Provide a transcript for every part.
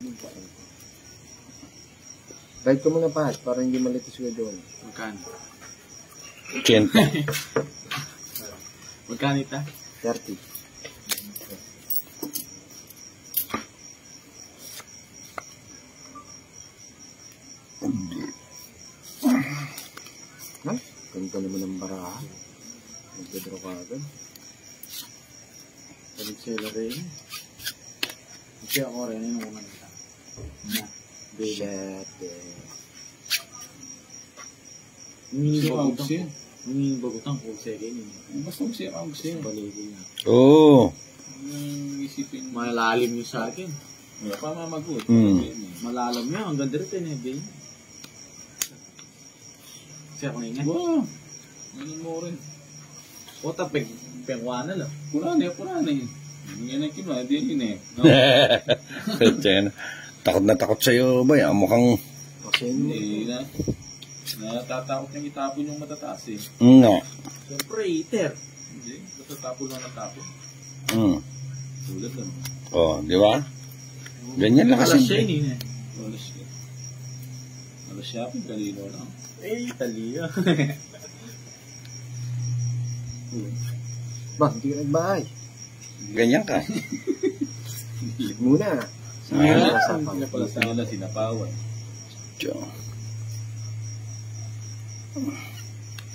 Ride ko muna pa, para hindi malitis ko doon. Magkano? 80. Magkano ita? 30. Ha? Ganda naman ang barahan. Nagdadraw ka agad. Balik sila rin. Kasi ako rin yung unang ita. Shit. Hindi bagutang kung second yun. Basta siya ang gusto yun. Baligin niya. Oo. Isipin mo. Malalim yung sa akin. Wala pa mamagot. Malalam niya. Hanggang direct yun. Siya ko nga. Wow. Ano mo rin. O tapig. Pengwana lang. Purana eh. Hindi na kiba. Hindi yun eh. No? Takot na takot sa'yo ba? Mukhang... Kasi Hindi na. Natatakot niyang itapon yung matataas eh. No. Siyempre, iter. Hindi. Natatapon lang natapon. Tulad lang. Oh, di ba? Ganyan lang kasi. Alas siya yun eh. Alas siya. Galino lang. Eh, Italia. ba, hindi ka nagbahay. Ganyan ka. Lig muna. Hindi pala sa nila sinapawan. Diyo.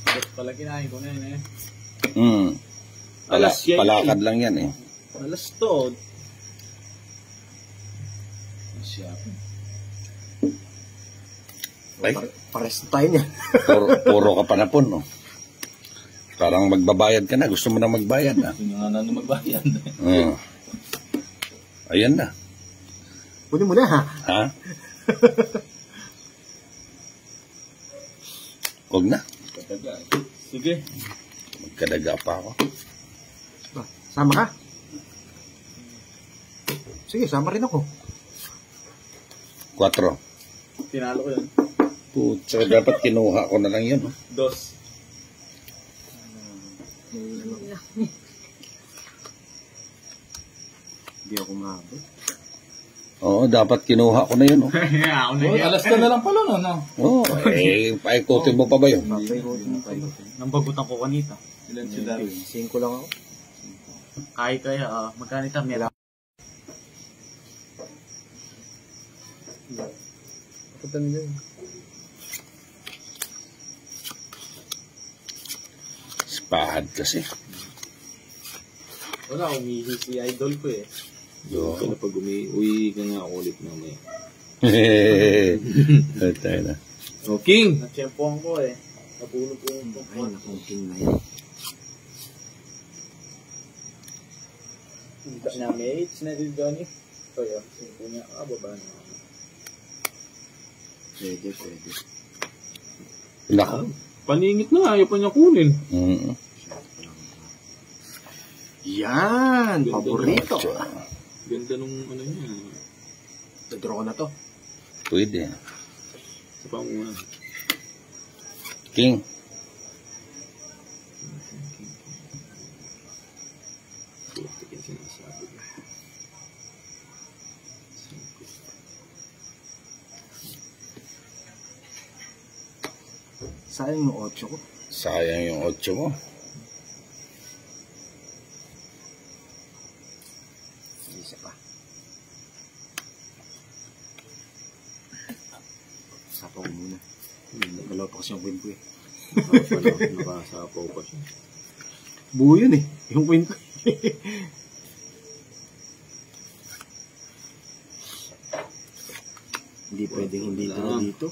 Ba't pala kinahin ko na yun eh. Alas, palakad lang yan eh. Alas to. Alas siya. Ay, Pares tayo niya. puro ka panapon, no? Parang magbabayad ka na. Gusto mo na magbayad na. Gusto niya nga na magbayad. Ayan na. Kunin mo na ha. Ha? Huwag na. Kataga. Sige. Magkadaga pa ako. Ba, sama ka? Sige, sama rin ako. 4. Tinalo ko yun. Putsa, dapat kinuha ko na lang yun. No? 2. Hindi ako mahabot. Oo, dapat kinuha ko na yun. No? Alas ka na lang pala no? Oo, paikutin mo pa ba yun? Nambagutan ko kanita. Ilan siya dami? 5 lang ako. Kahit kaya, magkanita meron. Punta nila yun. Spahad kasi. Wala, umihi si idol ko eh. Kaya pag uwi ka nga ulit mamaya. Tayo na. O King! Natsyempohan ko eh. Napulog ko yung Ay, nakungking na yan. Hindi na mates na din doon eh. So yun, simpo niya. Baba na ako. Pwede. Nako. Paningit na, ayaw pa niya kunin. Yan! Paborito. Ganda nung ano niya. Dadraw ko na to. Pwede. Sa pamuhan. King. Sayang yung 8 ko. Sayang yung 8 mo. Isa pa. Sapaw ko muna. Nagalaw pa kasi yung queen ko eh. Nakasapaw pa siya. Buo yun eh. Yung queen ko. Hindi pwedeng hindi ko dito.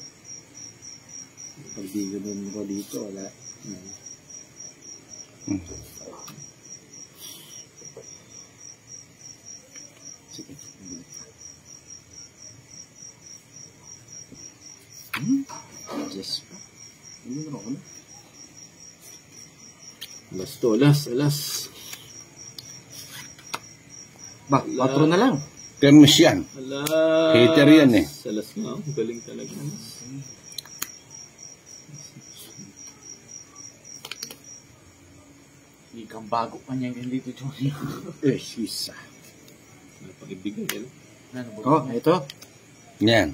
Pag di ganun ko dito, wala. Sige. Yes pa. Ano na ako na? Alas. Ba, 4 na lang. Permis yan. Alas. Hater yan eh. Alas nga. Galing talaga. Hindi kang bago pa niya yung dito, Johnny. Sisa. Pag-ibigay. Ano ba? Oh, ito. Yan.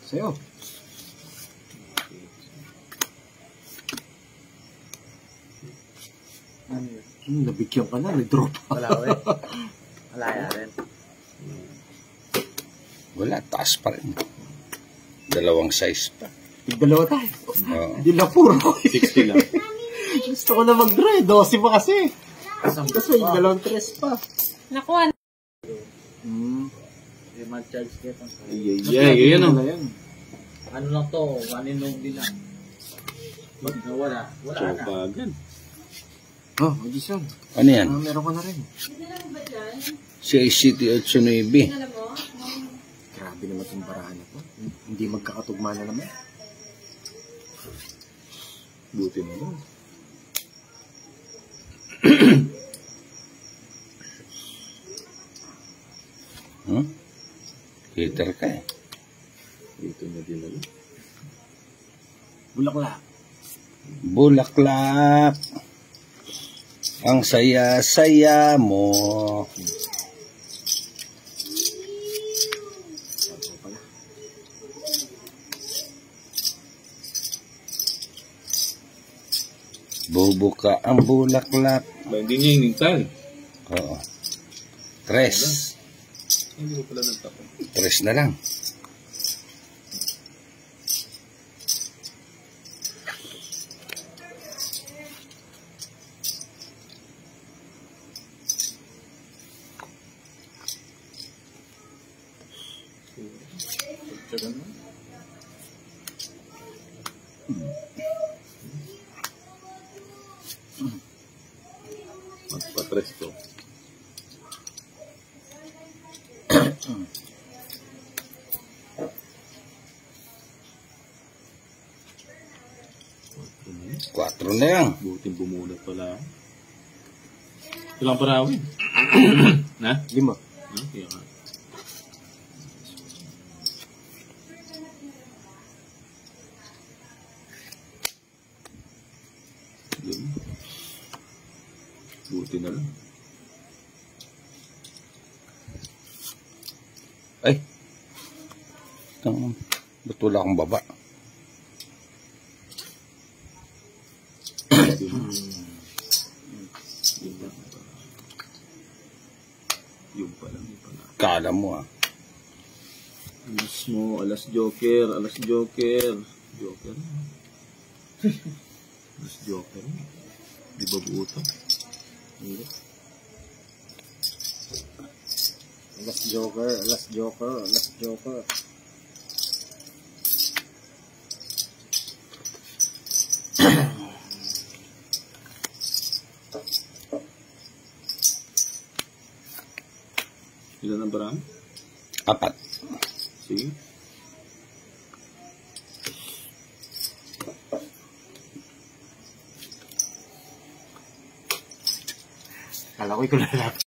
Sa'yo. Ano yun? Nabigyan ka na, nag-drop. Wala ko eh. Malaya rin. Wala, taas pa rin. Dalawang size pa. Tig-dalawa tayo. Oo. Hindi na puro. 60 lang. Gusto ko na mag-draw. 12 pa kasi. Kasi yung dalawang tres pa. Nakuha. Yung mag-charge dito. Yun o. Ano lang to, one in only lang. Pag nawala, wala na. Chopagan. Oh, audition. Ano yan? Meron ka na rin. CICT-89. Grabe naman itong barahan na to. Hindi magkakatugma na naman. Buti mo lang. Hater ka eh. Dito na din lang. Bulaklak. Bulaklak. Ang saya-saya mo. Ano pala? Bubuka ang bulaklak. Ba, hindi niya inintay. Oo. Tres. Hindi ko pala nagtapon. Tres na lang. Tsagan mo. Magpatres to. Quatro na lang. Buti bumulat pala. Ilang parawin? Na? 5. Kaya nga. Yun. Buti na lang. Ay. Ba't wala akong baba? Yung pala. Kala mo ah. Alas mo, alas joker, alas joker. Joker. Alas joker. Di ba buo to? Hindi. Last joker, last joker, last joker. Ilan ang barang? 4. Sige. Kala ko ikaw lalapit.